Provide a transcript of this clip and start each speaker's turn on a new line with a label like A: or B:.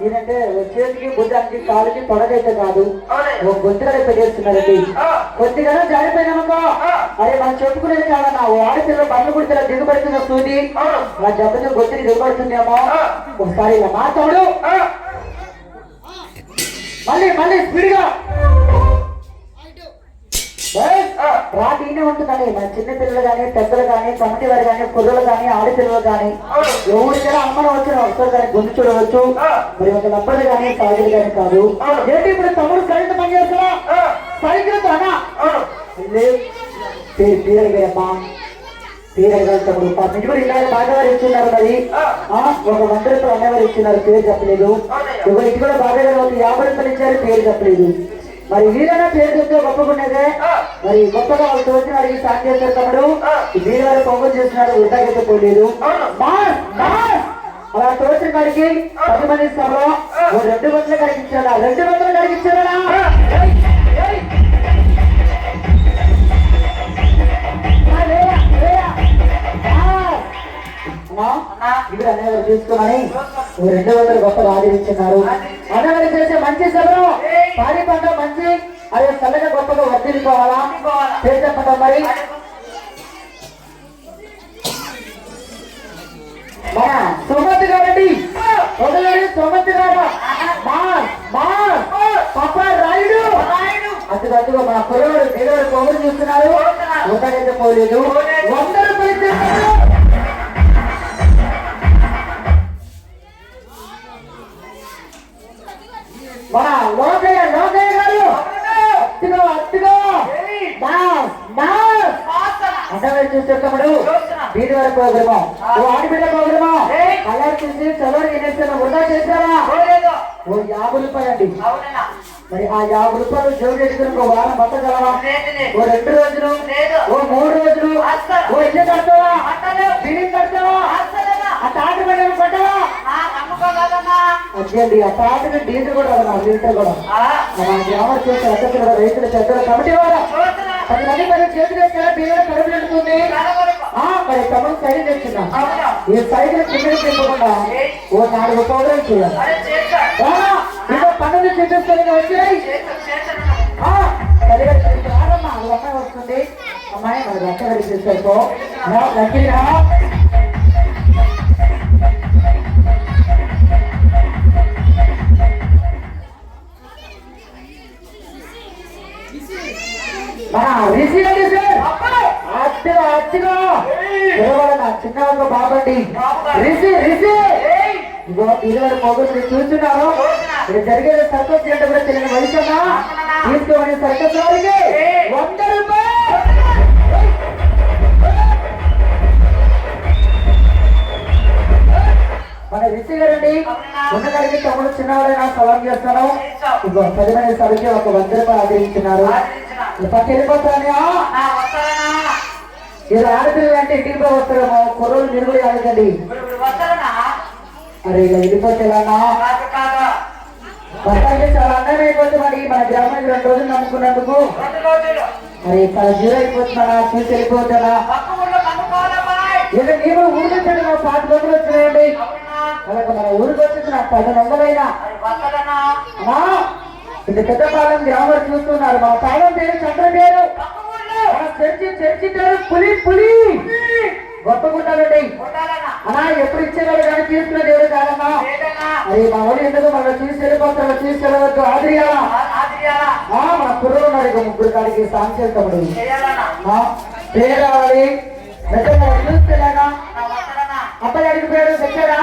A: ఏంటంటే చేతికి భుజానికి కాలుకి తొడగైతే కాదు ఓ గొంతుగా పెట్టేస్తున్నారండి. కొద్దిగా జారిపోయినామో అరే మనం చెప్పుకునేది కాదన్నా ఓ ఆడపిల్ల బండ్లు కుడితే దిగుబడుతున్న సూది ఆ దెబ్బతో గొంతుని దిగుబడుతుందేమో. ఒకసారి ఇలా మాట్లాడు మళ్ళీ మళ్ళీ స్పీడ్ గా రాటీనే ఉంటుందండి. మన చిన్న పిల్లలు కానీ పెద్దలు కానీ కమిటీ వారు కానీ కుర్రలు కానీ ఆడపిల్లలు కానీ ఎవరికైనా అమ్మను వచ్చిన వస్తారు కానీ గుండు చూడవచ్చు. మరి ఒక నంబర్లు కానీ సాగులు కానీ కాదు. ఏంటి ఇప్పుడు తమ్ముడు సైకిల్ పని చేస్తారా? సైకిల్ అన్నా తీరగమ్మా తీరగా తమ్ముడు మీకు కూడా ఇలా బాగా వారు ఇచ్చిన్నారు. మరి ఒక 100 రూపాయలు అన్నవారు ఇచ్చినారు, పేరు చెప్పలేదు. ఇంటి కూడా బాగా ఒక 50 రూపాయలు ఇచ్చారు, పేరు చెప్పలేదు. మరి వీరైనా పేరు చెప్తే గొప్పకునేదే. మరి గొప్పగా వాళ్ళు వచ్చిన అడిగి స్టార్ట్ చేస్తారు తమ్ముడు. వీరి వారు పొంగలు చేస్తున్నారు, వృద్ధాగైతే పోలేదు. అలా తోచిన కాడికి 10 మంది సభలో 200 కడిగించారా? 200 కడిగించారా? ఇప్పుడు అన్నగారు చూసుకున్నాని 200 గొప్పగా ఆదరించున్నారు. అన్నగారు చేసే మంచి సభలో పాడి పంట మంచి అదే చల్లగా గొప్పగా వర్తిల్లిపోవాలా పేరు చెప్పండి. మరి మన సోమత్ గారండి వదలండి. సోమత్ గారు పాప రాయుడు అటుగా మన కుర్రవాడు పేదవాడు పొగలు చూస్తున్నారు, ఒకటైతే పోలేదు. 100 రూపాయలు మన లోకయ్య గారు అట్టుగా అంటే చూసేటప్పుడు వీటి వరకు ప్రోగ్రామా ఓ ఆడబిడ్డ ప్రోగ్రామా కలర్ చూసి చదవరు ఎన్నేస్తాను వృధా చేశారా? ఓ 50 రూపాయలు అండి. మరి ఆ 50 రూపాయలు జోడు పెట్టుకుని ఒక వారం బతకగలవా? ఓ 2 రోజులు, ఓ 3 రోజులు, ఓ ఇల్లు కడతావా? బిల్డింగ్ కడతావా? ఆ తాట పడ్డ పడ్డావా? అదేండి ఆ తాటకి డీజిల్ కూడా లీటర్ కూడా మన గ్రామం చేసే అధ్యక్షులు రైతుల పెద్దల కమిటీ వారు 10 మంది మరి చేతులు ఎక్కడ బియ్యం కడుపు పెట్టుకుంది. మరి తమను సైడ్ తెచ్చున్నా ఈ సైడ్ కింద తిప్పకుండా ఓ 4 ప్రోగ్రాం చేయాలి. ఇంకా 12 చూపిస్తాను వచ్చాయి. రాదమ్మా అది అమ్మాయి వస్తుంది. అమ్మాయి మరి లెక్క గడి చూసుకో లక్కీగా చిన్న బాబండి ఇదివరకు మొగ్గులు చూస్తున్నాను. ఇక్కడ జరిగేది సర్కస్ అంటే కూడా తెలియని వయసున్నా తీసుకోమని సర్కస్ వారికి 100 రూపాయలు. మన రిషి గారండి ఉన్నగారికి తమ్ముడు చిన్నవాడైనా సవాల్ చేస్తాను. 10 మంది సభకి ఒక 100 రూపాయలు ఆదరించున్నారు. పక్కకి వెళ్ళిపోతానే ఇది ఆడపిల్లలు అంటే ఇంటికి పోయి వస్తారేమో కుర్రోలు మీరు కూడా ఆడకండి. అరే ఇలా వెళ్ళిపోతే ఎలానా బస్తాకి చాలా అన్నం అయిపోతుంది. మరి మన గ్రామానికి 2 రోజులు నమ్ముకున్నందుకు మరి చాలా జీరో అయిపోతున్నానా చూసి వెళ్ళిపోతానా? ఇక నేను ఊరికి వచ్చాడు నాకు 5 రోజులు వచ్చినాయండి. అలాగే మన ఊరికి వచ్చేసి నాకు 10 అయినా ఇది పెద్దపాలెం గ్రామం చూస్తున్నారు. మా పాలెం పేరు చంద్ర పేరు చర్చి పేరు పులి గొప్పగుండాలండి అన్నా. ఎప్పుడు ఇచ్చేవాడు కానీ తీసుకునే దేవుడు కాదన్నా. అది మా ఊరు ఎందుకు మనం చూసి వెళ్ళిపోతాడు, చూసి వెళ్ళవద్దు ఆదిరియాలా. మన కుర్రలు ఉన్నారు ఇక 3 కాడికి సాంగ్ చేస్తాడు పేరు రావాలి. చూస్తేలాగా అబ్బాయి అడిగి పేరు తెచ్చాడా?